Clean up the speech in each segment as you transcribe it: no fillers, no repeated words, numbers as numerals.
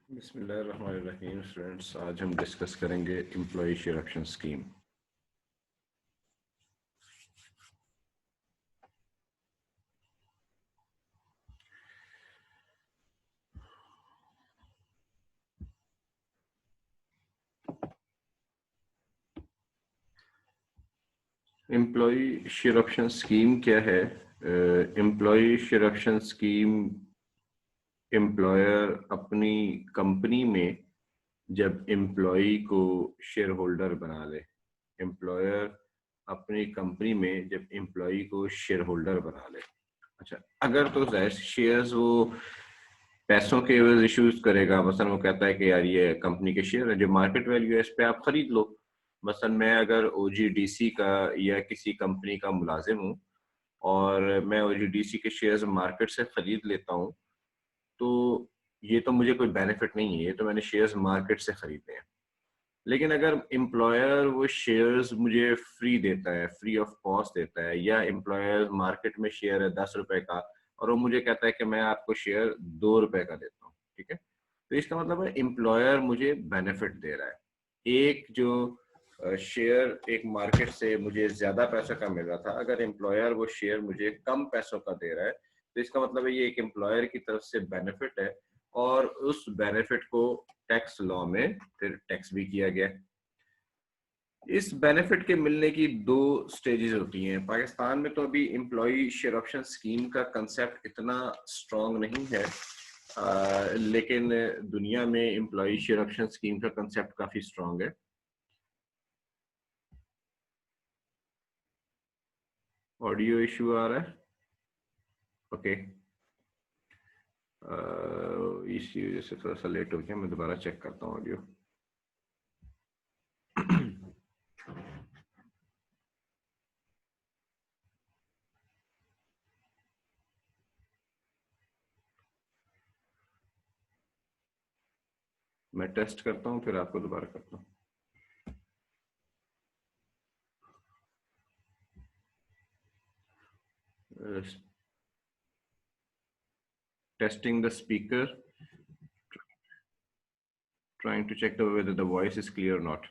बिस्मिल्लाहिर्रहमानिर्रहीम। स्टूडेंट्स, आज हम डिस्कस करेंगे employ share option scheme. Employ share option scheme क्या है? Employ share option scheme employer अपनी कंपनी में जब एम्प्लॉय को शेयर होल्डर बना ले, एम्प्लॉयर अपनी कंपनी में जब एम्प्लॉय को शेयर होल्डर बना ले। अच्छा, अगर तो जाहिर शेयर्स वो पैसों के एवज इश्यूज करेगा। मसलन वो कहता है कि यार ये कंपनी के शेयर है, जो मार्केट वैल्यू है इस पे आप खरीद लो। मसलन मैं अगर ओजीडीसी का या किसी कंपनी का मुलाजिम हूँ और मैं ओजीडीसी के शेयर्स मार्केट से खरीद लेता हूँ, तो ये तो मुझे कोई बेनिफिट नहीं है, ये तो मैंने शेयर्स मार्केट से खरीदे हैं। लेकिन अगर एम्प्लॉयर वो शेयर्स मुझे फ्री देता है, फ्री ऑफ कॉस्ट देता है, या एम्प्लॉयर मार्केट में शेयर है 10 रुपए का और वो मुझे कहता है कि मैं आपको शेयर 2 रुपए का देता हूँ, ठीक है, तो इसका मतलब है एम्प्लॉयर मुझे बेनिफिट दे रहा है। एक जो शेयर एक मार्केट से मुझे ज्यादा पैसों का मिल रहा था, अगर एम्प्लॉयर वो शेयर मुझे कम पैसों का दे रहा है, तो इसका मतलब है ये एक एम्प्लॉयर की तरफ से बेनिफिट है और उस बेनिफिट को टैक्स लॉ में फिर टैक्स भी किया गया। इस बेनिफिट के मिलने की दो स्टेजेस होती हैं। पाकिस्तान में तो अभी एम्प्लॉय शेयर ऑप्शन स्कीम का कंसेप्ट इतना स्ट्रांग नहीं है, लेकिन दुनिया में एम्प्लॉय शेयर ऑप्शन स्कीम का कंसेप्ट काफी स्ट्रांग है। ऑडियो इशू आ रहा है? ओके, इसी वजह से थोड़ा सा लेट हो गया, मैं दोबारा चेक करता हूँ ऑडियो। मैं टेस्ट करता हूँ फिर आपको दोबारा करता हूँ। Testing the speaker, trying to check the whether the voice is clear or not.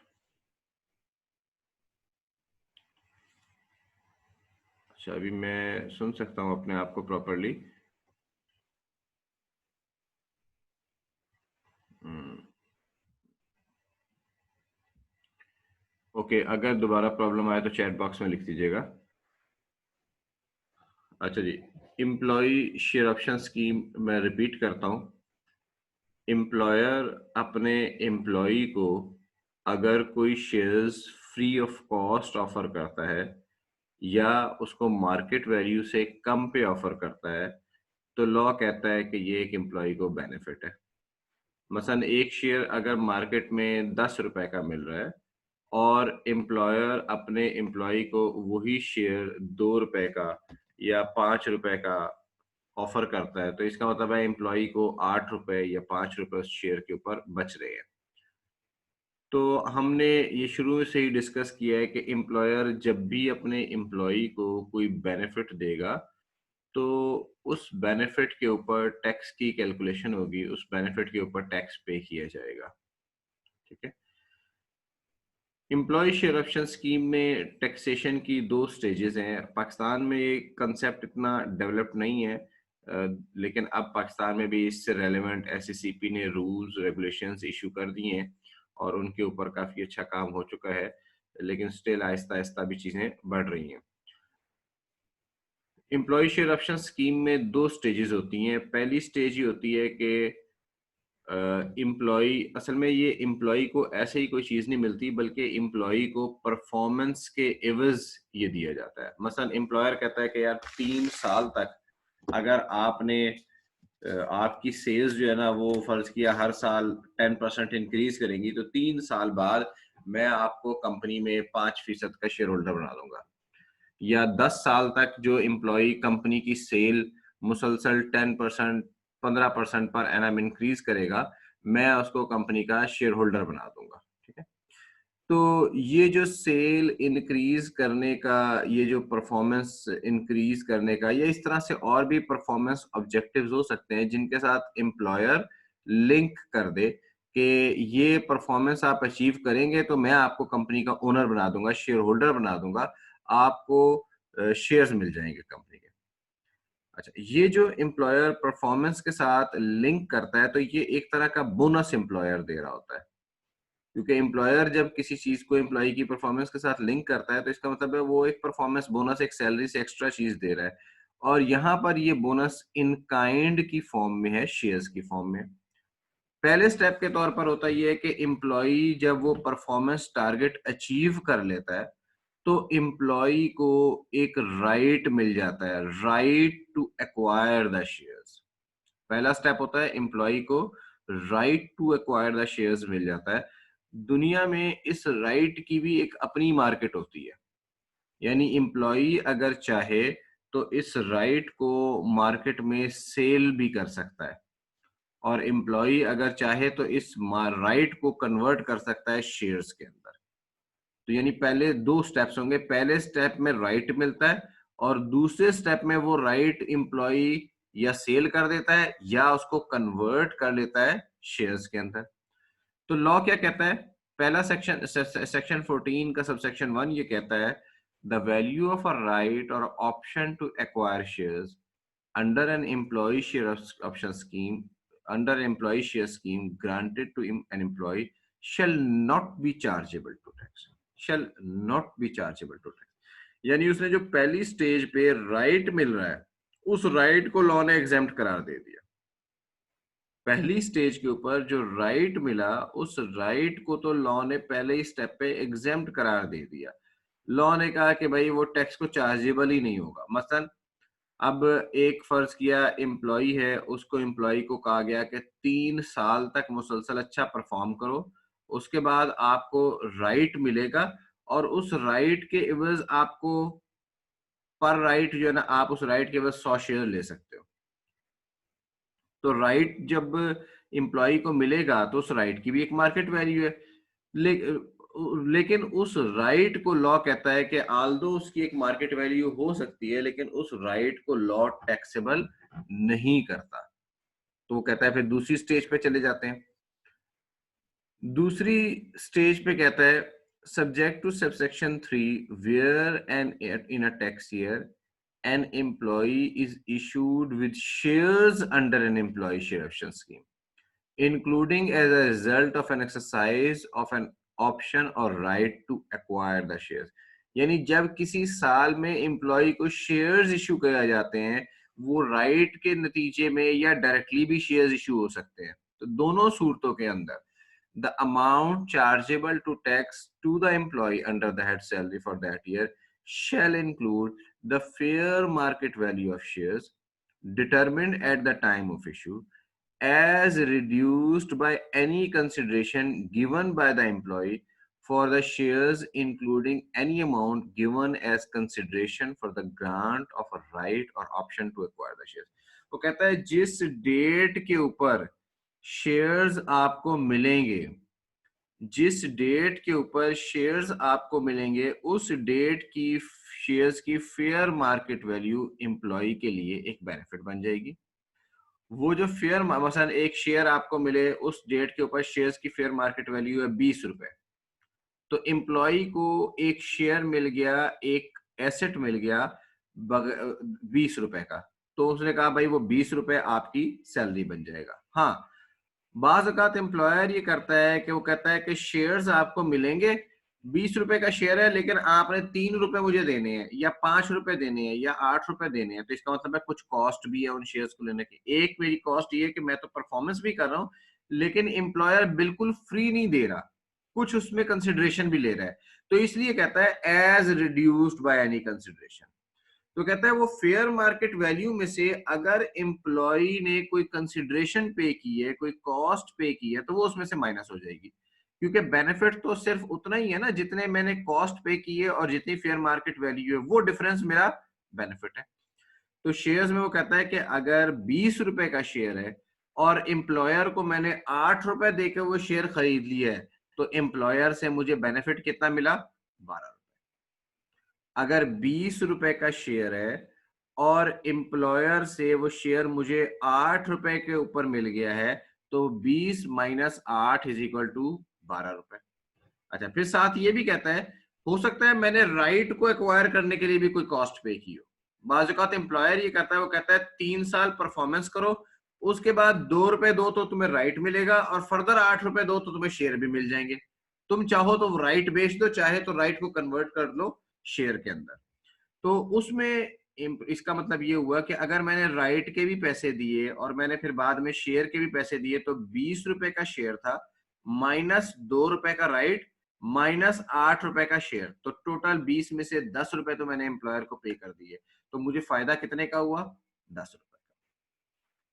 अच्छा, अभी मैं सुन सकता हूँ अपने आप को प्रॉपरली। ओके, अगर दोबारा प्रॉब्लम आए तो चैट बॉक्स में लिख दीजिएगा। अच्छा जी, एम्प्लॉय शेयर ऑप्शन स्कीम मैं रिपीट करता हूँ। एम्प्लॉयर अपने एम्प्लॉय को अगर कोई shares free of cost offer करता है या उसको मार्केट वैल्यू से कम पे ऑफर करता है, तो लॉ कहता है कि ये एक एम्प्लॉय को बेनिफिट है। मसलन एक शेयर अगर मार्केट में 10 रुपए का मिल रहा है और एम्प्लॉयर अपने एम्प्लॉय को वही शेयर 2 रुपए का या 5 रुपए का ऑफर करता है, तो इसका मतलब है एम्प्लॉय को 8 रुपए या 5 रुपए उस शेयर के ऊपर बच रहे हैं। तो हमने ये शुरू से ही डिस्कस किया है कि एम्प्लॉयर जब भी अपने एम्प्लॉय को कोई बेनिफिट देगा, तो उस बेनिफिट के ऊपर टैक्स की कैलकुलेशन होगी, उस बेनिफिट के ऊपर टैक्स पे किया जाएगा, ठीक है। एम्प्लॉय शेयर ऑप्शन स्कीम में टैक्सेशन की दो स्टेजेस हैं। पाकिस्तान में ये कंसेप्ट इतना डेवलप नहीं है, लेकिन अब पाकिस्तान में भी इससे रेलेवेंट एससीसीपी ने रूल्स रेगुलेशंस इशू कर दिए हैं और उनके ऊपर काफ़ी अच्छा काम हो चुका है, लेकिन स्टिल आहिस्ता आहिस्ता भी चीज़ें बढ़ रही हैं। एम्प्लॉय शेयर ऑप्शन स्कीम में दो स्टेजेस होती हैं। पहली स्टेज ये होती है कि एम्प्लॉय, असल में ये एम्प्लॉय को ऐसे ही कोई चीज़ नहीं मिलती, बल्कि एम्प्लॉय को परफॉर्मेंस के एवज ये दिया जाता है। मसलन एम्प्लॉयर कहता है कि यार 3 साल तक अगर आपने आपकी सेल्स जो है ना वो फर्ज किया हर साल 10% इंक्रीज करेंगी, तो 3 साल बाद मैं आपको कंपनी में 5% का शेयर होल्डर बना दूंगा। या 10 साल तक जो एम्प्लॉय कंपनी की सेल मुसलसल 10% 15% पर एनम इंक्रीज करेगा, मैं उसको कंपनी का शेयर होल्डर बना दूंगा, ठीक है। तो ये जो सेल इंक्रीज करने का, ये जो परफॉर्मेंस इंक्रीज करने का, या इस तरह से और भी परफॉर्मेंस ऑब्जेक्टिव्स हो सकते हैं जिनके साथ एम्प्लॉयर लिंक कर दे कि ये परफॉर्मेंस आप अचीव करेंगे तो मैं आपको कंपनी का ओनर बना दूंगा, शेयर होल्डर बना दूंगा, आपको शेयर्स मिल जाएंगे कंपनी के। अच्छा, ये जो एम्प्लॉयर परफॉर्मेंस के साथ लिंक करता है तो ये एक तरह का बोनस एम्प्लॉयर दे रहा होता है, क्योंकि एम्प्लॉयर जब किसी चीज को एम्प्लॉय की परफॉर्मेंस के साथ लिंक करता है तो इसका मतलब है वो एक परफॉर्मेंस बोनस, एक सैलरी से एक्स्ट्रा चीज दे रहा है। और यहाँ पर ये बोनस इन काइंड की फॉर्म में है, शेयर्स की फॉर्म में। पहले स्टेप के तौर पर होता ये है कि एम्प्लॉय जब वो परफॉर्मेंस टारगेट अचीव कर लेता है तो एम्प्लॉय को एक राइट मिल जाता है, right to acquire the shares. पहला स्टेप होता है एम्प्लॉय को right to acquire the shares मिल जाता है। दुनिया में इस राइट की भी एक अपनी मार्केट होती है, यानी एम्प्लॉय अगर चाहे तो इस राइट को मार्केट में सेल भी कर सकता है, और एम्प्लॉय अगर चाहे तो इस राइट को कन्वर्ट कर सकता है शेयर्स के अंदर। तो यानी पहले दो स्टेप्स होंगे, पहले स्टेप में राइट मिलता है और दूसरे स्टेप में वो राइट एम्प्लॉय या सेल कर देता है या उसको कन्वर्ट कर लेता है शेयर्स के अंदर। तो लॉ क्या कहता है? पहला सेक्शन, सेक्शन 14 का सबसेक्शन 1 ये कहता है the value of a right और option to acquire shares under an employee share option scheme, under employee share scheme granted to an employee shall not be chargeable to tax, shall not be chargeable to tax। यानी उसने जो पहली stage पे right मिल रहा है उस right को law ने एग्जेम्प्ट करार दे दिया। पहली स्टेज के ऊपर जो राइट मिला उस राइट को तो लॉ ने पहले ही स्टेप पे एग्जेम्प्ट करार दे दिया। लॉ ने कहा कि भाई वो टैक्स को चार्जेबल ही नहीं होगा। मसलन अब एक फर्ज किया एम्प्लॉय है, उसको एम्प्लॉय को कहा गया कि 3 साल तक मुसलसल अच्छा परफॉर्म करो, उसके बाद आपको राइट मिलेगा और उस राइट के एवज आपको पर राइट जो है ना, आप उस राइट के एवज 100 शेयर ले सकते हो। तो राइट जब एम्प्लॉय को मिलेगा तो उस राइट की भी एक मार्केट वैल्यू है। ले, लेकिन उस राइट को लॉ कहता है कि आल्दो उसकी एक मार्केट वैल्यू हो सकती है लेकिन उस राइट को लॉ टैक्सेबल नहीं करता। तो वो कहता है फिर दूसरी स्टेज पे चले जाते हैं। दूसरी स्टेज पे कहता है subject to subsection 3 where an in a tax year an employee is issued with shares under an employee share option scheme, including as a result of an exercise of an option or right to acquire the shares। यानी जब किसी साल में employ को shares issue किए जाते हैं, वो राइट के नतीजे में या डायरेक्टली भी शेयर्स इशू हो सकते हैं। तो दोनों सूरतों के अंदर the amount chargeable to tax to the employee under the head salary for that year shall include the fair market value of shares determined at the time of issue as reduced by any consideration given by the employee for the shares, including any amount given as consideration for the grant of a right or option to acquire the shares। वो कहता है जिस date के ऊपर shares आपको मिलेंगे, जिस date के ऊपर शेयर्स आपको मिलेंगे उस डेट की शेयर्स की फेयर मार्केट वैल्यू एम्प्लॉय के लिए एक बेनिफिट बन जाएगी। वो जो फेयर, मसलन एक शेयर आपको मिले उस डेट के ऊपर शेयर्स की फेयर मार्केट वैल्यू है 20 रुपए, तो एम्प्लॉय को एक शेयर मिल गया, एक एसेट मिल गया 20 रुपए का, तो उसने कहा भाई वो 20 रुपए आपकी सैलरी बन जाएगा। हाँ, बाज औकात एम्प्लॉयर ये करता है कि वो कहता है कि शेयर्स आपको मिलेंगे, 20 रुपए का शेयर है लेकिन आपने 3 रुपए मुझे देने हैं या 5 रुपए देने हैं या 8 रुपए देने हैं। तो इसका मतलब है कुछ कॉस्ट भी है उन शेयर्स को लेने की। एक मेरी कॉस्ट ये है कि मैं तो परफॉर्मेंस भी कर रहा हूँ लेकिन एम्प्लॉयर बिल्कुल फ्री नहीं दे रहा, कुछ उसमें कंसिडरेशन भी ले रहा है। तो इसलिए कहता है as reduced by any consideration. तो कहता है वो फेयर मार्केट वैल्यू में से अगर एम्प्लॉय ने कोई कंसिडरेशन पे की है, कोई कॉस्ट पे की है, तो वो उसमें से माइनस हो जाएगी, क्योंकि बेनिफिट तो सिर्फ उतना ही है ना जितने मैंने कॉस्ट पे की है और जितनी फेयर मार्केट वैल्यू है, वो डिफरेंस मेरा बेनिफिट है। तो शेयर्स में वो कहता है कि अगर 20 रुपए का शेयर है और एम्प्लॉयर को मैंने 8 रुपए देकर वो शेयर खरीद लिया है, तो एम्प्लॉयर से मुझे बेनिफिट कितना मिला? 12। अगर 20 रुपए का शेयर है और एम्प्लॉयर से वो शेयर मुझे 8 रुपए के ऊपर मिल गया है, तो 20 माइनस 8 इज इक्वल टू 12 रुपए। अच्छा, फिर साथ ये भी कहता है हो सकता है मैंने राइट को एक्वायर करने के लिए भी कोई कॉस्ट पे की हो। बाज़ औक़ात एम्प्लॉयर ये करता है, वो कहता है 3 साल परफॉर्मेंस करो, उसके बाद 2 रुपए दो तो तुम्हें राइट मिलेगा और फर्दर 8 रुपए दो तो तुम्हें शेयर भी मिल जाएंगे। तुम चाहो तो राइट बेच दो, चाहे तो राइट को कन्वर्ट कर लो शेयर के अंदर। तो उसमें इसका मतलब ये हुआ कि अगर मैंने राइट के भी पैसे दिए और मैंने फिर बाद में शेयर के भी पैसे दिए, तो 20 रुपए का शेयर था माइनस 2 रुपए का राइट माइनस 8 रुपए का शेयर, तो टोटल 20 में से 10 रुपए तो मैंने एम्प्लॉयर को पे कर दिए। तो मुझे फायदा कितने का हुआ? 10 रुपए का।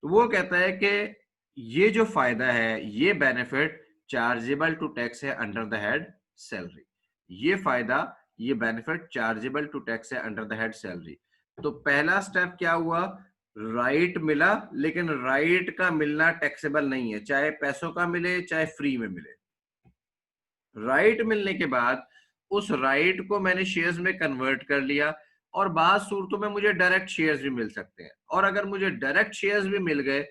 तो वो कहता है कि ये जो फायदा है, ये बेनिफिट चार्जेबल टू टैक्स है अंडर द हेड सैलरी। ये फायदा, ये बेनिफिट चार्जेबल टू टैक्स है अंडर द हेड सैलरी। तो पहला स्टेप क्या हुआ? राइट मिला, लेकिन राइट का मिलना टैक्सेबल नहीं है, चाहे पैसों का मिले चाहे फ्री में मिले। राइट मिलने के बाद उस राइट को मैंने शेयर्स में कन्वर्ट कर लिया, और बाद सूरतों में मुझे डायरेक्ट शेयर्स भी मिल सकते हैं। और अगर मुझे डायरेक्ट शेयर्स भी मिल गए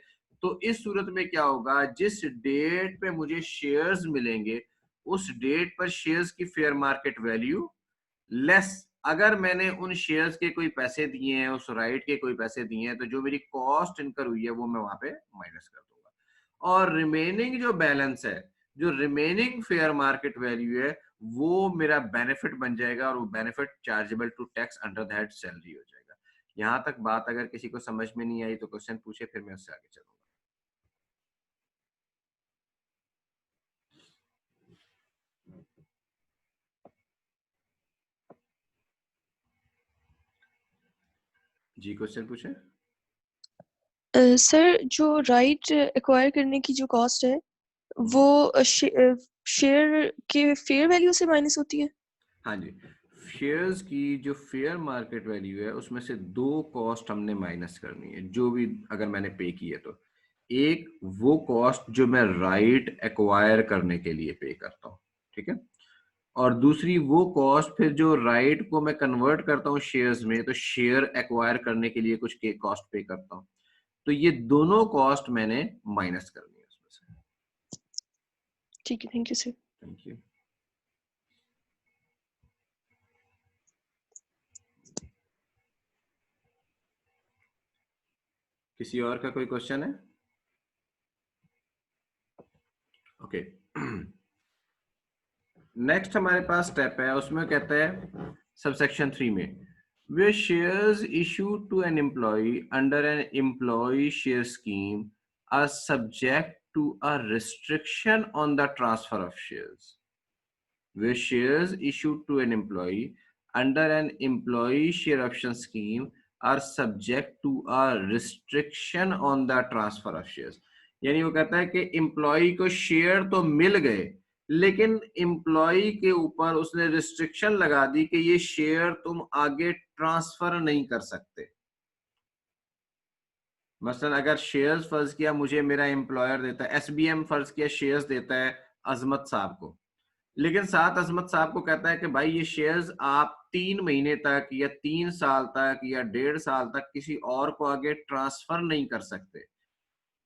तो इस सूरत में क्या होगा, जिस डेट पे मुझे शेयर्स मिलेंगे उस डेट पर शेयर्स की फेयर मार्केट वैल्यू लेस, अगर मैंने उन शेयर्स के कोई पैसे दिए हैं, उस राइट के कोई पैसे दिए हैं, तो जो मेरी कॉस्ट इनकर हुई है वो मैं वहां पे माइनस कर दूंगा। और रिमेनिंग जो बैलेंस है, जो रिमेनिंग फेयर मार्केट वैल्यू है, वो मेरा बेनिफिट बन जाएगा, और वो benefit chargeable to tax under the head salary हो जाएगा। यहां तक बात अगर किसी को समझ में नहीं आई तो क्वेश्चन पूछे, फिर मैं उससे आगे चलूंगा। जी, क्वेश्चन पूछे। सर, जो राइट एक्वायर करने की जो कॉस्ट है वो शेयर के फेयर वैल्यू से माइनस होती है? हाँ जी, शेयर्स की जो फेयर मार्केट वैल्यू है उसमें से दो कॉस्ट हमने माइनस करनी है, जो भी अगर मैंने पे की है तो। एक वो कॉस्ट जो मैं राइट एक्वायर करने के लिए पे करता हूँ, ठीक है, और दूसरी वो कॉस्ट फिर जो राइट को मैं कन्वर्ट करता हूँ शेयर्स में, तो शेयर एक्वायर करने के लिए कुछ के कॉस्ट पे करता हूँ। तो ये दोनों कॉस्ट मैंने माइनस करनी है उसमें से। ठीक है, thank you sir. Thank you. किसी और का कोई क्वेश्चन है? ओके। नेक्स्ट हमारे पास स्टेप है, उसमें कहते हैं सबसेक्शन 3 में, वे shares issued to an employ under an employ share scheme are subject to a restriction on the transfer of shares. वे shares issued to an employ under an employ share option scheme are subject to a restriction on the transfer of shares. यानी वो कहता है कि employ को share तो मिल गए, लेकिन एम्प्लॉय के ऊपर उसने रिस्ट्रिक्शन लगा दी कि ये शेयर तुम आगे ट्रांसफर नहीं कर सकते। मसलन अगर शेयर्स फर्ज किया मुझे मेरा एम्प्लॉयर देता है, एसबीएम फर्ज किया शेयर्स देता है अजमत साहब को, लेकिन साथ अजमत साहब को कहता है कि भाई ये शेयर्स आप 3 महीने तक या 3 साल तक या 1.5 साल तक किसी और को आगे ट्रांसफर नहीं कर सकते।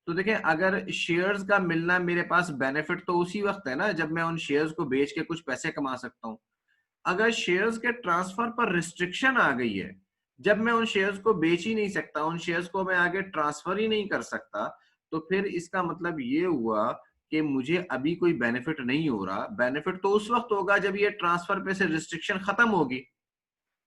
तो देखें, अगर शेयर्स का मिलना मेरे पास बेनिफिट तो उसी वक्त है ना जब मैं उन शेयर्स को बेच के कुछ पैसे कमा सकता हूं। अगर शेयर्स के ट्रांसफर पर रिस्ट्रिक्शन आ गई है, जब मैं उन शेयर्स को बेच ही नहीं सकता, उन शेयर्स को मैं आगे ट्रांसफर ही नहीं कर सकता, तो फिर इसका मतलब ये हुआ कि मुझे अभी कोई बेनिफिट नहीं हो रहा। बेनिफिट तो उस वक्त होगा जब ये ट्रांसफर पे से रिस्ट्रिक्शन खत्म होगी।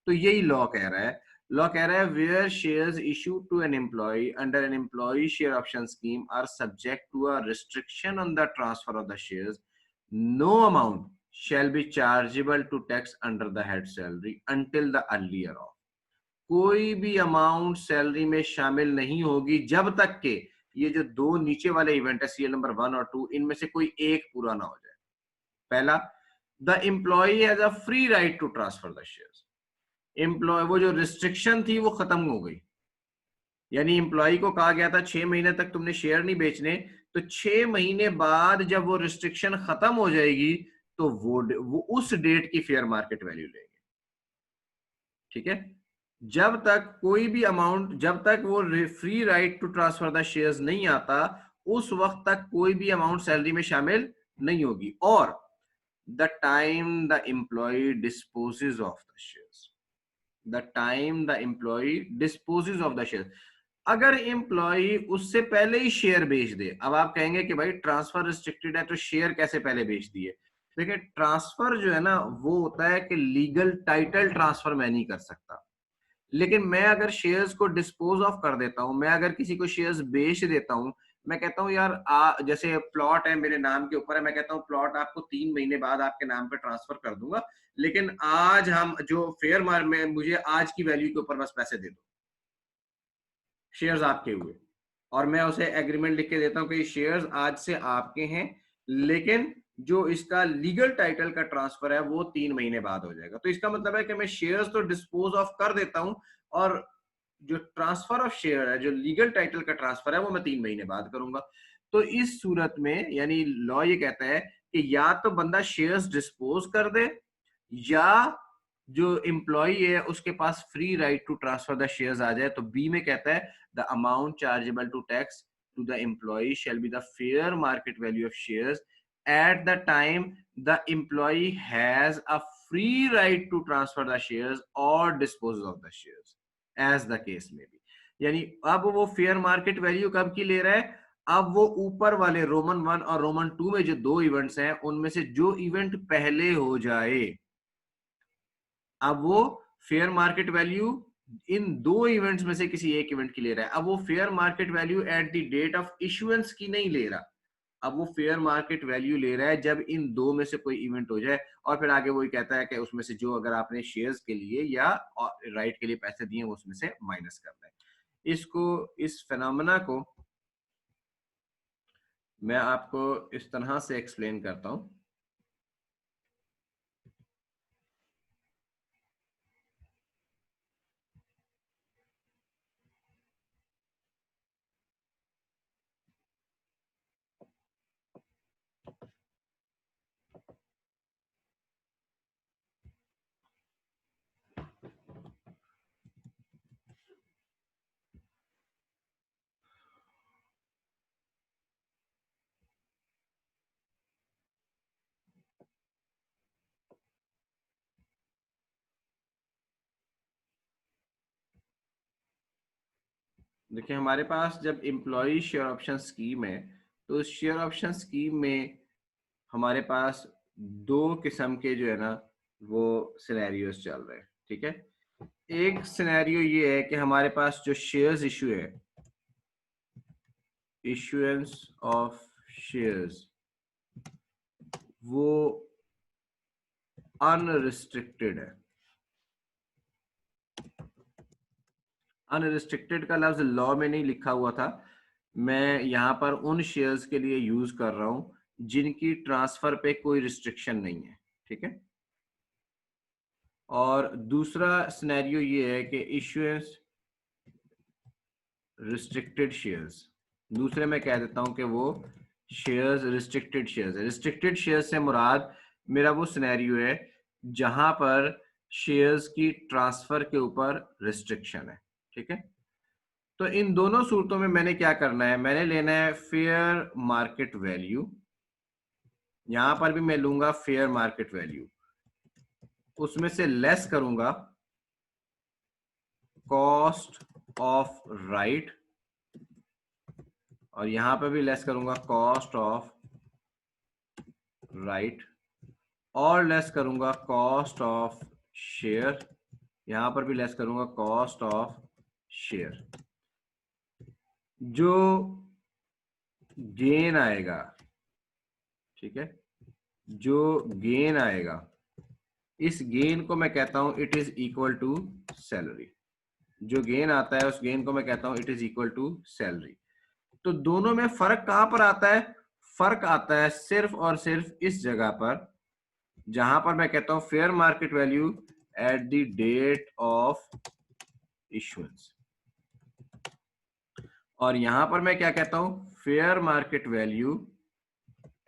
तो यही लॉ कह रहा है। लॉ कह रहा है where shares issued to an employ under an employ share option scheme are subject to a restriction on the transfer of the shares, no amount shall be chargeable to tax under the head salary until the earlier of। कोई भी amount salary में शामिल नहीं होगी जब तक के ये जो दो नीचे वाले इवेंट है सीरियल नंबर 1 और 2, इनमें से कोई एक पूरा ना हो जाए। पहला, the employ has a free right to transfer the shares. Employ, वो जो रिस्ट्रिक्शन थी वो खत्म हो गई, यानी एम्प्लॉय को कहा गया था 6 महीने तक तुमने शेयर नहीं बेचने, तो 6 महीने बाद जब वो रिस्ट्रिक्शन खत्म हो जाएगी तो वो उस डेट की फेयर मार्केट वैल्यू लेंगे। ठीक है, जब तक कोई भी अमाउंट, जब तक वो free right to transfer the shares नहीं आता, उस वक्त तक कोई भी अमाउंट सैलरी में शामिल नहीं होगी। और the time the employ disposes of the shares, the time the employ disposes of the share, अगर एम्प्लॉय उससे पहले ही शेयर बेच दे। अब आप कहेंगे कि भाई ट्रांसफर रिस्ट्रिक्टेड है तो शेयर कैसे पहले बेच दिए? देखिए, ट्रांसफर जो है ना वो होता है कि लीगल टाइटल ट्रांसफर मैं नहीं कर सकता, लेकिन मैं अगर शेयर्स को डिस्पोज ऑफ कर देता हूं, मैं अगर किसी को शेयर्स बेच देता हूं, मैं कहता हूं यार जैसे प्लॉट है मेरे नाम के ऊपर है, मैं कहता हूं प्लॉट आपको 3 महीने बाद आपके नाम पे ट्रांसफर कर दूंगा, लेकिन आज हम जो फेयर मार्केट में मुझे आज की वैल्यू के ऊपर बस पैसे दे दो, शेयर्स आपके हुए। और मैं उसे एग्रीमेंट लिख के देता हूं कि शेयर्स आज से आपके हैं, लेकिन जो इसका लीगल टाइटल का ट्रांसफर है वो 3 महीने बाद हो जाएगा। तो इसका मतलब है कि मैं शेयर्स तो डिस्पोज ऑफ कर देता हूं, और जो ट्रांसफर ऑफ शेयर है, जो लीगल टाइटल का ट्रांसफर है, वो मैं 3 महीने बाद करूंगा। तो इस सूरत में यानी लॉ ये कहता है कि या तो बंदा शेयर्स डिस्पोज कर दे, या जो एम्प्लॉय है उसके पास free right to transfer the shares आ जाए। तो बी में कहता है the amount chargeable to tax to the employee shall be the fair market value of shares at the time the employee has a free right to transfer the shares or dispose of the shares as the case may be। यानी अब वो fair market value कब की ले रहा है? अब वो ऊपर वाले रोमन 1 और रोमन 2 में जो 2 इवेंट्स हैं उनमें से जो इवेंट पहले हो जाए, अब वो fair market value in 2 events में से किसी एक इवेंट की ले रहा है। अब वो fair market value at the date of issuance की नहीं ले रहा, अब वो फेयर मार्केट वैल्यू ले रहा है जब इन 2 में से कोई इवेंट हो जाए। और फिर आगे वही कहता है कि उसमें से जो अगर आपने शेयर्स के लिए या राइट के लिए पैसे दिए वो उसमें से माइनस करना है। इस फेनोमेना को मैं आपको इस तरह से एक्सप्लेन करता हूं। देखिए, हमारे पास जब एम्प्लॉय शेयर ऑप्शन स्कीम है तो शेयर ऑप्शन स्कीम में हमारे पास 2 किस्म के जो है ना वो सिनेरियोस चल रहे हैं। ठीक है, एक सिनेरियो ये है कि हमारे पास जो शेयर्स इशू है, इशुएंस ऑफ शेयर्स, वो अनरिस्ट्रिक्टेड है। अनरिस्ट्रिक्टेड का लफ्ज लॉ में नहीं लिखा हुआ था, मैं यहां पर उन शेयर्स के लिए यूज कर रहा हूं जिनकी ट्रांसफर पे कोई रिस्ट्रिक्शन नहीं है। ठीक है, और दूसरा सिनेरियो ये है कि इशुएंस रिस्ट्रिक्टेड शेयर्स, दूसरे में कह देता हूं कि वो शेयर्स रिस्ट्रिक्टेड शेयर्स है। रिस्ट्रिक्टेड शेयर्स से मुराद मेरा वो सिनेरियो है जहां पर शेयर्स की ट्रांसफर के ऊपर रिस्ट्रिक्शन है। ठीक है, तो इन दोनों सूरतों में मैंने क्या करना है, मैंने लेना है फेयर मार्केट वैल्यू, यहां पर भी मैं लूंगा फेयर मार्केट वैल्यू, उसमें से लेस करूंगा कॉस्ट ऑफ राइट, और यहां पर भी लेस करूंगा कॉस्ट ऑफ राइट, और लेस करूंगा कॉस्ट ऑफ शेयर, यहां पर भी लेस करूंगा कॉस्ट ऑफ शेयर। जो गेन आएगा, ठीक है, जो गेन आएगा, इस गेन को मैं कहता हूं it is equal to salary. जो गेन आता है उस गेन को मैं कहता हूं it is equal to salary. तो दोनों में फर्क कहां पर आता है? फर्क आता है सिर्फ और सिर्फ इस जगह पर जहां पर मैं कहता हूं fair market value at the date of issuance, और यहां पर मैं क्या कहता हूं fair market value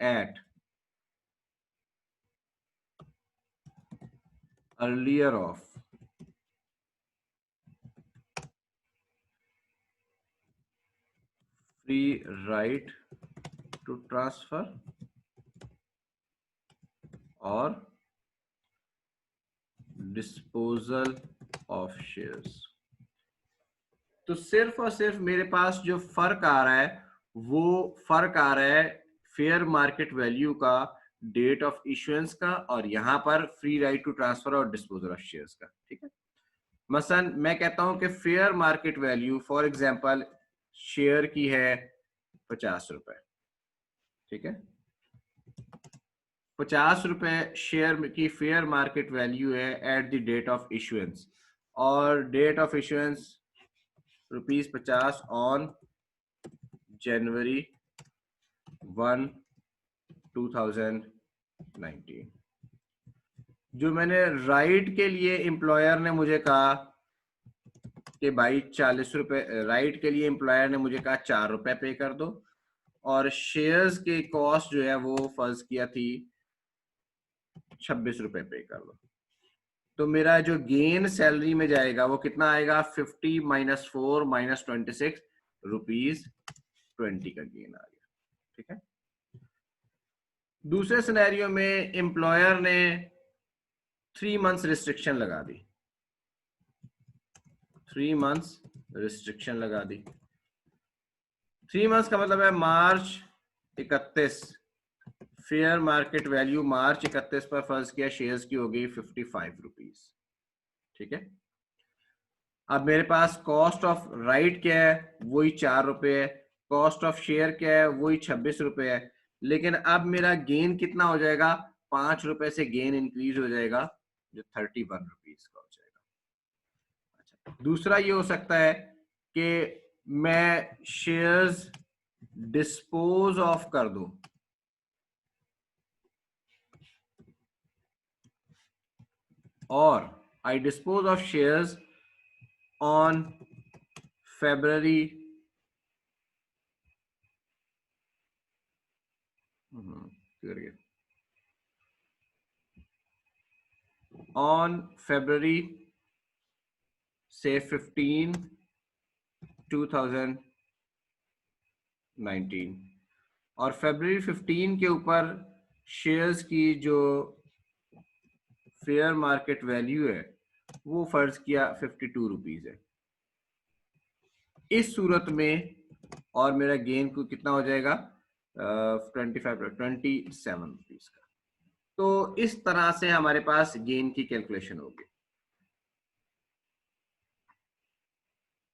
at earlier of free right to transfer और डिस्पोजल ऑफ शेयर्स। तो सिर्फ और सिर्फ मेरे पास जो फर्क आ रहा है वो फर्क आ रहा है फेयर मार्केट वैल्यू का, डेट ऑफ इश्यूएंस का, और यहां पर फ्री राइट टू ट्रांसफर और डिस्पोजल ऑफ शेयर्स का। ठीक है, मसलन मैं कहता हूं कि fair market value for example share की है 50 रुपए। ठीक है, 50 रुपए शेयर की फेयर मार्केट वैल्यू है at the date of issuance, और date of issuance ₹50 on January 1, 2019। जो मैंने राइट के लिए एम्प्लॉयर ने मुझे कहा कि भाई 40 रुपए, राइट के लिए एम्प्लॉयर ने मुझे कहा 4 रुपए पे कर दो, और शेयर्स के कॉस्ट जो है वो फर्ज किया थी 26 रुपए पे कर दो। तो मेरा जो गेन सैलरी में जाएगा वो कितना आएगा? 50 - 4 - 26 रुपीज 20 का गेन आ गया। ठीक है, दूसरे सिनेरियो में एम्प्लॉयर ने 3 मंथ्स रिस्ट्रिक्शन लगा दी, 3 मंथ्स रिस्ट्रिक्शन लगा दी। 3 मंथ्स का मतलब है मार्च 31, फेयर मार्केट वैल्यू मार्च 31 पर फर्ज किया शेयर्स की हो गई 55 रुपीज। ठीक है, अब मेरे पास कॉस्ट ऑफ राइट क्या है? वही 4 रुपए है। कॉस्ट ऑफ शेयर क्या है? वही 26 रुपए है। लेकिन अब मेरा गेन कितना हो जाएगा? 5 रुपए से गेन इंक्रीज हो जाएगा, जो 31 रुपीज का हो जाएगा। अच्छा, दूसरा ये हो सकता है कि मैं शेयर्स डिस्पोज ऑफ कर दूं, और I dispose of shares on February say 15, 2019, और February 15 के ऊपर शेयर्स की जो फेयर मार्केट वैल्यू है वो फर्ज किया 52 रुपीज है। इस सूरत में और मेरा गेन को कितना हो जाएगा? 27 रुपीज का। तो इस तरह से हमारे पास गेन की कैलकुलेशन होगी।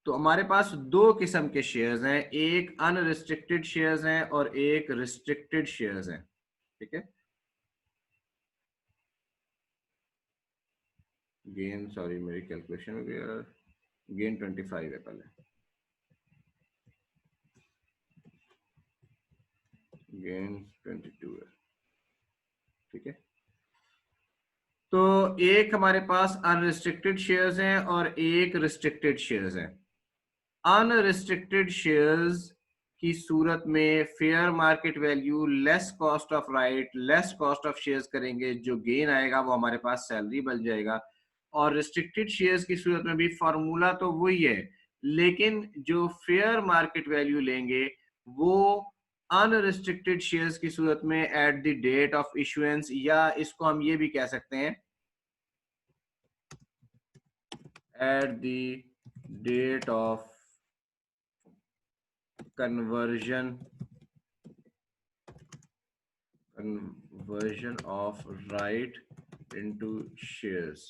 तो हमारे पास दो किस्म के शेयर्स हैं, एक अनरिस्ट्रिक्टेड शेयर्स हैं और एक रिस्ट्रिक्टेड शेयर्स हैं। ठीक है, गेन, सॉरी मेरी कैलकुलेशन में गेन 25 है, पहले गेन 22 है। ठीक है, तो एक हमारे पास अनरिस्ट्रिक्टेड शेयर्स हैं और एक रिस्ट्रिक्टेड शेयर्स हैं। अनरिस्ट्रिक्टेड शेयर्स की सूरत में fair market value less cost of right less cost of shares करेंगे, जो गेन आएगा वो हमारे पास सैलरी बन जाएगा। और रिस्ट्रिक्टेड शेयर्स की सूरत में भी फार्मूला तो वही है, लेकिन जो फेयर मार्केट वैल्यू लेंगे वो अनरिस्ट्रिक्टेड शेयर्स की सूरत में at the date of issuance, या इसको हम ये भी कह सकते हैं at the date of conversion of right into shares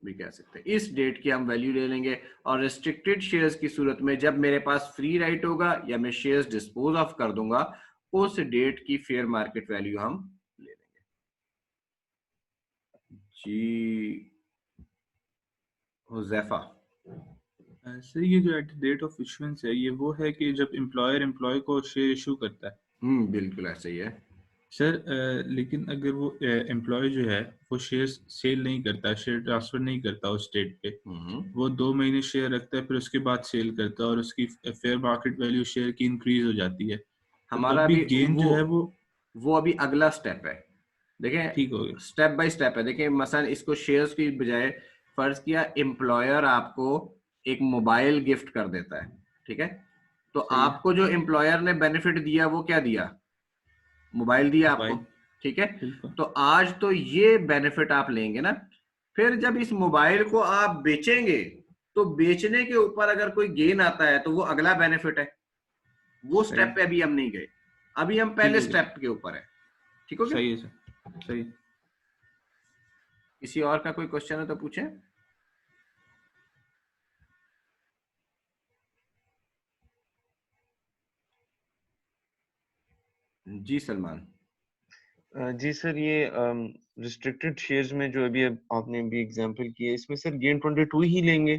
भी कह सकते हैं। इस डेट की हम वैल्यू ले लेंगे, और रिस्ट्रिक्टेड शेयर्स की सूरत में जब मेरे पास फ्री राइट होगा या मैं शेयर्स डिस्पोज ऑफ कर दूंगा, उस डेट की फेयर मार्केट वैल्यू हम ले लेंगे। जी हुज़ैफा। सर ये जो एट डेट ऑफ इशुएंस है, ये वो है कि जब एम्प्लॉयर एम्प्लॉय को शेयर इशू करता है? बिल्कुल ऐसा ही है सर। लेकिन अगर वो एम्प्लॉय जो है वो शेयर सेल नहीं करता, शेयर ट्रांसफर नहीं करता उस डेट पे, वो 2 महीने शेयर रखता है, फिर उसके बाद सेल करता है और उसकी फेयर मार्केट वैल्यू शेयर की इंक्रीज हो जाती है, हमारा भी भी गेन जो है वो अभी अगला स्टेप है। देखें, ठीक हो गया, स्टेप बाय स्टेप है। देखें, मसलन इसको शेयर्स की बजाय फर्ज किया एम्प्लॉयर आपको एक मोबाइल गिफ्ट कर देता है। ठीक है, तो आपको जो एम्प्लॉयर ने बेनिफिट दिया वो क्या दिया? मोबाइल दिया आपको, ठीक है। तो आज तो ये बेनिफिट आप लेंगे ना, फिर जब इस मोबाइल को आप बेचेंगे तो बेचने के ऊपर अगर कोई गेन आता है तो वो अगला बेनिफिट है। वो स्टेप पे अभी हम नहीं गए, अभी हम पहले स्टेप के ऊपर है। ठीक हो गया? सही है सर, सही। किसी और का कोई क्वेश्चन है तो पूछें। जी सलमान। जी सर, ये रिस्ट्रिक्टेड शेयर्स में जो अभी आपने भी एग्जांपल किए, इसमें सर गेन 22 ही लेंगे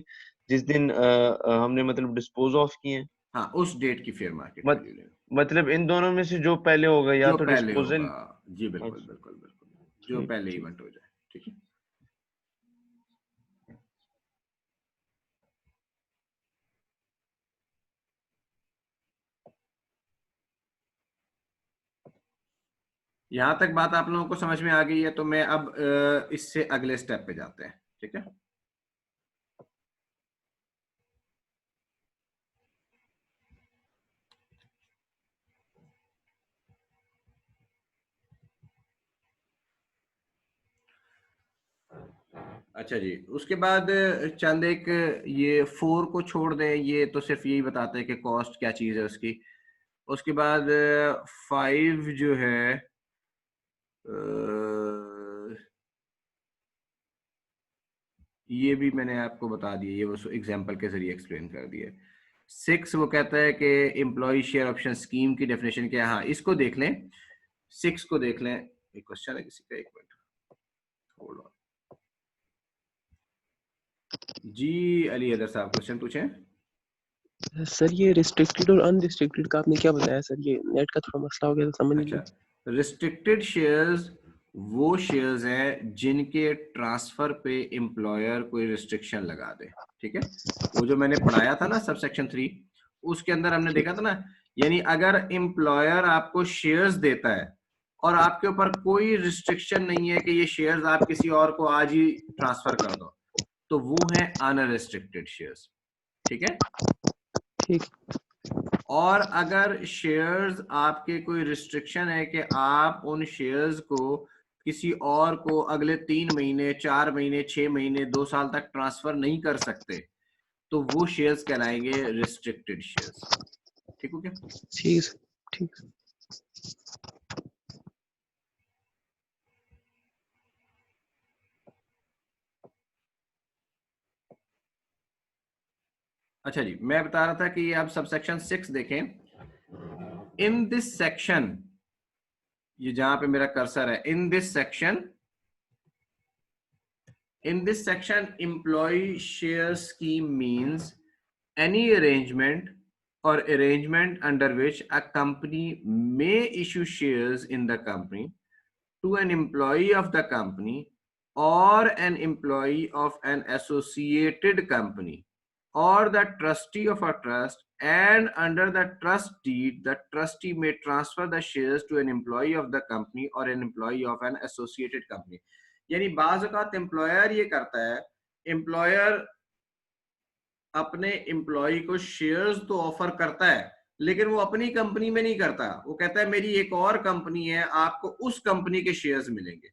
जिस दिन हमने मतलब डिस्पोज ऑफ किए? हाँ, उस डेट की फेयर मार्केट वैल्यू लेंगे। मतलब इन दोनों में से जो पहले होगा या तो डिस्पोजल। जी बिल्कुल बिल्कुल बिल्कुल, जो पहले इवेंट हो जाए, ठीक है। यहां तक बात आप लोगों को समझ में आ गई है, तो मैं अब इससे अगले स्टेप पे जाते हैं, ठीक है। अच्छा जी, उसके बाद चंद एक ये 4 को छोड़ दें, ये तो सिर्फ यही बताते हैं कि कॉस्ट क्या चीज है उसकी। उसके बाद 5 जो है ये भी मैंने आपको बता दिया, ये वो एग्जांपल के जरिए एक्सप्लेन कर दिया। 6 वो कहता है कि एम्प्लॉय शेयर ऑप्शन स्कीम की डेफिनेशन क्या है। हाँ, इसको देख लें, 6 को देख लें। एक क्वेश्चन है किसी का, एक मिनट होल्ड ऑन। जी अली हैदर साहब, क्वेश्चन पूछें। सर ये रिस्ट्रिक्टेड और अनरिस्ट्रिक्टेड का आपने क्या बताया सर? ये नेट का थोड़ा मसला हो गया था, समझ नहीं अच्छा, रिस्ट्रिक्टेड शेयर्स वो शेयर्स हैं जिनके ट्रांसफर पे एम्प्लॉयर कोई रिस्ट्रिक्शन लगा दे, ठीक है। वो जो मैंने पढ़ाया था ना सबसेक्शन 3, उसके अंदर हमने देखा था ना, यानी अगर एम्प्लॉयर आपको शेयर्स देता है और आपके ऊपर कोई रिस्ट्रिक्शन नहीं है कि ये शेयर्स आप किसी और को आज ही ट्रांसफर कर दो, तो वो है अनरिस्ट्रिक्टेड शेयर्स, ठीक है। ठीक। और अगर शेयर्स आपके कोई रिस्ट्रिक्शन है कि आप उन शेयर्स को किसी और को अगले 3 महीने, 4 महीने, 6 महीने, 2 साल तक ट्रांसफर नहीं कर सकते, तो वो शेयर्स कहलाएंगे रिस्ट्रिक्टेड शेयर्स। ठीक हो क्या? ठीक ठीक। अच्छा जी, मैं बता रहा था कि आप सबसेक्शन 6 देखें। इन दिस सेक्शन, ये जहां पे मेरा कर्सर है, in this section employee share scheme means any arrangement or arrangement under which a company may issue shares in the company to an employee of the company or an employee of an associated company or the trustee of a trust, and under the trust deed the trustee may transfer the shares to an employee of the company or an employee of an associated company। यानी बाज़ औक़ात employer ये करता है, employer अपने employ को shares तो offer करता है लेकिन वो अपनी कंपनी में नहीं करता, वो कहता है मेरी एक और कंपनी है, आपको उस कंपनी के शेयर्स मिलेंगे,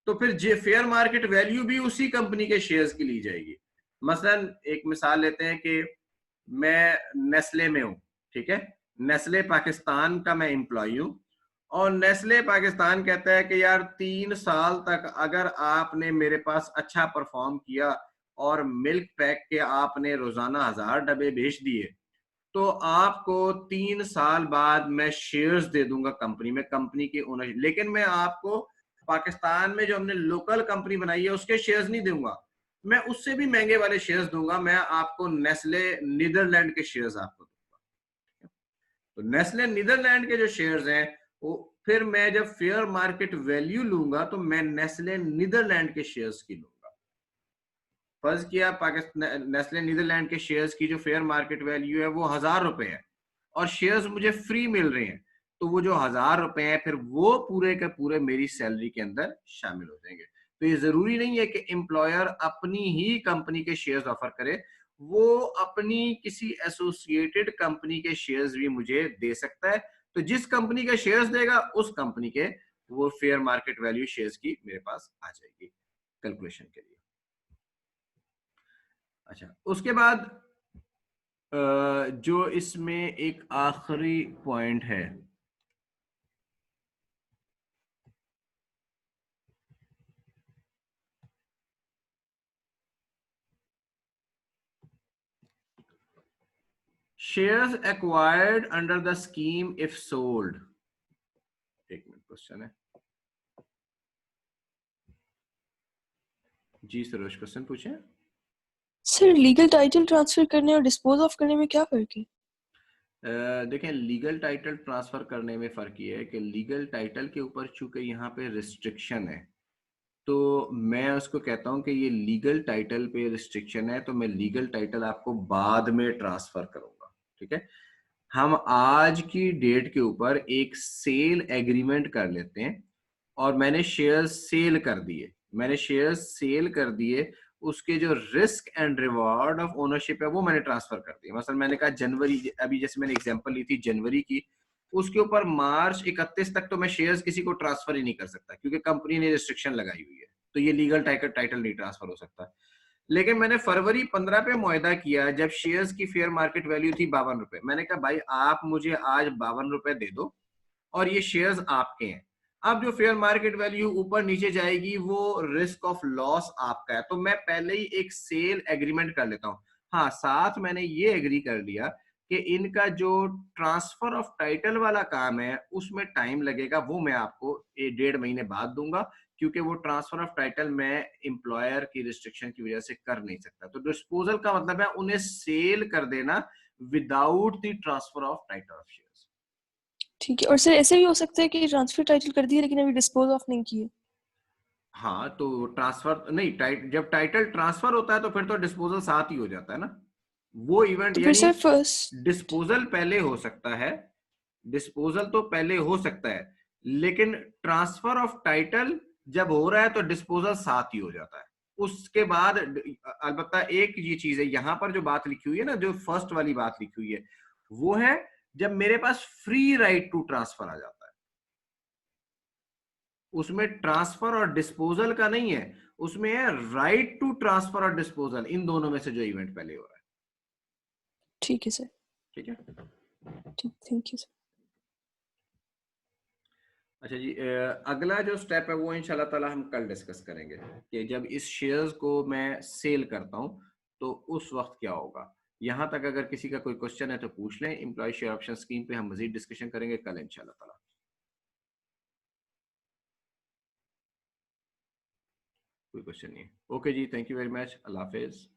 तो फिर फेयर मार्केट वैल्यू भी उसी कंपनी के शेयर्स की ली जाएगी। मसलन एक मिसाल लेते हैं कि मैं नेस्ले में हूं, ठीक है, नेस्ले पाकिस्तान का मैं एम्प्लॉय हूं, और नेस्ले पाकिस्तान कहता है कि यार 3 साल तक अगर आपने मेरे पास अच्छा परफॉर्म किया और मिल्क पैक के आपने रोजाना 1000 डब्बे बेच दिए, तो आपको 3 साल बाद मैं शेयर्स दे दूंगा कंपनी में, कंपनी की ओनरशिप। लेकिन मैं आपको पाकिस्तान में जो हमने लोकल कंपनी बनाई है उसके शेयर्स नहीं दूंगा, मैं उससे भी महंगे वाले शेयर्स दूंगा, मैं आपको नेस्ले नीदरलैंड के शेयर्स आपको दूंगा। तो नेस्ले नीदरलैंड के जो शेयर्स हैं वो फिर मैं जब फेयर मार्केट वैल्यू लूंगा तो मैं नेस्ले नीदरलैंड के शेयर्स की लूंगा। फर्ज किया पाकिस्तान नेस्ले नीदरलैंड के शेयर्स की जो फेयर मार्केट वैल्यू है वो 1000 रुपए है और शेयर्स मुझे फ्री मिल रहे हैं, तो वो जो 1000 रुपए हैं फिर वो पूरे के पूरे मेरी सैलरी के अंदर शामिल हो जाएंगे। तो ये जरूरी नहीं है कि एम्प्लॉयर अपनी ही कंपनी के शेयर्स ऑफर करे, वो अपनी किसी एसोसिएटेड कंपनी के शेयर्स भी मुझे दे सकता है। तो जिस कंपनी के शेयर्स देगा उस कंपनी के वो फेयर मार्केट वैल्यू शेयर्स की मेरे पास आ जाएगी कैलकुलेशन के लिए। अच्छा, उसके बाद जो इसमें एक आखिरी पॉइंट है, shares acquired under the scheme if sold. एक मिनट, क्वेश्चन है जी सरोज, क्वेश्चन पूछे। सर लीगल टाइटल ट्रांसफर करने और डिस्पोज ऑफ करने में क्या फर्क है? देखें, लीगल टाइटल ट्रांसफर करने में फर्क ये है कि लीगल टाइटल के ऊपर चूंकि यहाँ पे रिस्ट्रिक्शन है, तो मैं उसको कहता हूँ कि ये लीगल टाइटल पे रिस्ट्रिक्शन है, तो मैं लीगल टाइटल आपको बाद में ट्रांसफर करूंगा। ठीक है, हम आज की डेट के ऊपर एक सेल एग्रीमेंट कर लेते हैं और मैंने शेयर सेल कर दिए, उसके जो risk and reward of ownership है वो मैंने ट्रांसफर कर दिया। मतलब मैंने कहा जनवरी, अभी जैसे मैंने एग्जांपल ली थी जनवरी की, उसके ऊपर मार्च 31 तक तो मैं शेयर्स किसी को ट्रांसफर ही नहीं कर सकता क्योंकि कंपनी ने रिस्ट्रिक्शन लगाई हुई है, तो ये लीगल टाइटल नहीं ट्रांसफर हो सकता। लेकिन मैंने फरवरी 15 पे मुआहदा किया जब शेयर्स की फेयर मार्केट वैल्यू थी 52 रुपए। मैंने कहा भाई आप मुझे आज 52 रुपए दे दो और ये शेयर्स आपके हैं। अब जो फेयर मार्केट वैल्यू ऊपर नीचे जाएगी वो रिस्क ऑफ लॉस आपका है, तो मैं पहले ही एक सेल एग्रीमेंट कर लेता हूँ। हाँ, साथ मैंने ये एग्री कर लिया कि इनका जो ट्रांसफर ऑफ टाइटल वाला काम है उसमें टाइम लगेगा, वो मैं आपको 1.5 महीने बाद दूंगा क्योंकि वो ट्रांसफर ऑफ टाइटल मैं एम्प्लॉयर की रिस्ट्रिक्शन की वजह से कर नहीं सकता। तो डिस्पोजल का मतलब है उन्हें सेल कर देना without the transfer of title of shares. ठीक है, और सर ऐसे भी हो सकता है कि ट्रांसफर टाइटल कर दिए लेकिन अभी डिस्पोज ऑफ नहीं किए। हाँ, तो ट्रांसफर नहीं, जब टाइटल ट्रांसफर होता है तो फिर तो डिस्पोजल साथ ही हो जाता है ना, वो इवेंट। तो फिर यानी सर फर्स्ट डिस्पोजल पहले हो सकता है, डिस्पोजल तो पहले हो सकता है, लेकिन ट्रांसफर ऑफ टाइटल जब हो रहा है तो डिस्पोजल साथ ही हो जाता है। उसके बाद अलबत्ता एक ये चीज है, यहां पर जो बात लिखी हुई है ना, जो फर्स्ट वाली बात लिखी हुई है, वो है जब मेरे पास फ्री राइट टू ट्रांसफर आ जाता है। उसमें ट्रांसफर और डिस्पोजल का नहीं है, उसमें है राइट टू ट्रांसफर और डिस्पोजल, इन दोनों में से जो इवेंट पहले हो रहा है। ठीक है सर। ठीक है, ठीक, थैंक यू सर। अच्छा जी, अगला जो स्टेप है वो इंशाल्लाह ताला हम कल डिस्कस करेंगे कि जब इस शेयर्स को मैं सेल करता हूं तो उस वक्त क्या होगा। यहां तक अगर किसी का कोई क्वेश्चन है तो पूछ लें। एम्प्लॉय शेयर ऑप्शन स्कीम पे हम मजीद डिस्कशन करेंगे कल इंशाल्लाह ताला। कोई क्वेश्चन नहीं है? ओके जी, थैंक यू वेरी मच, अल्लाह हाफिज।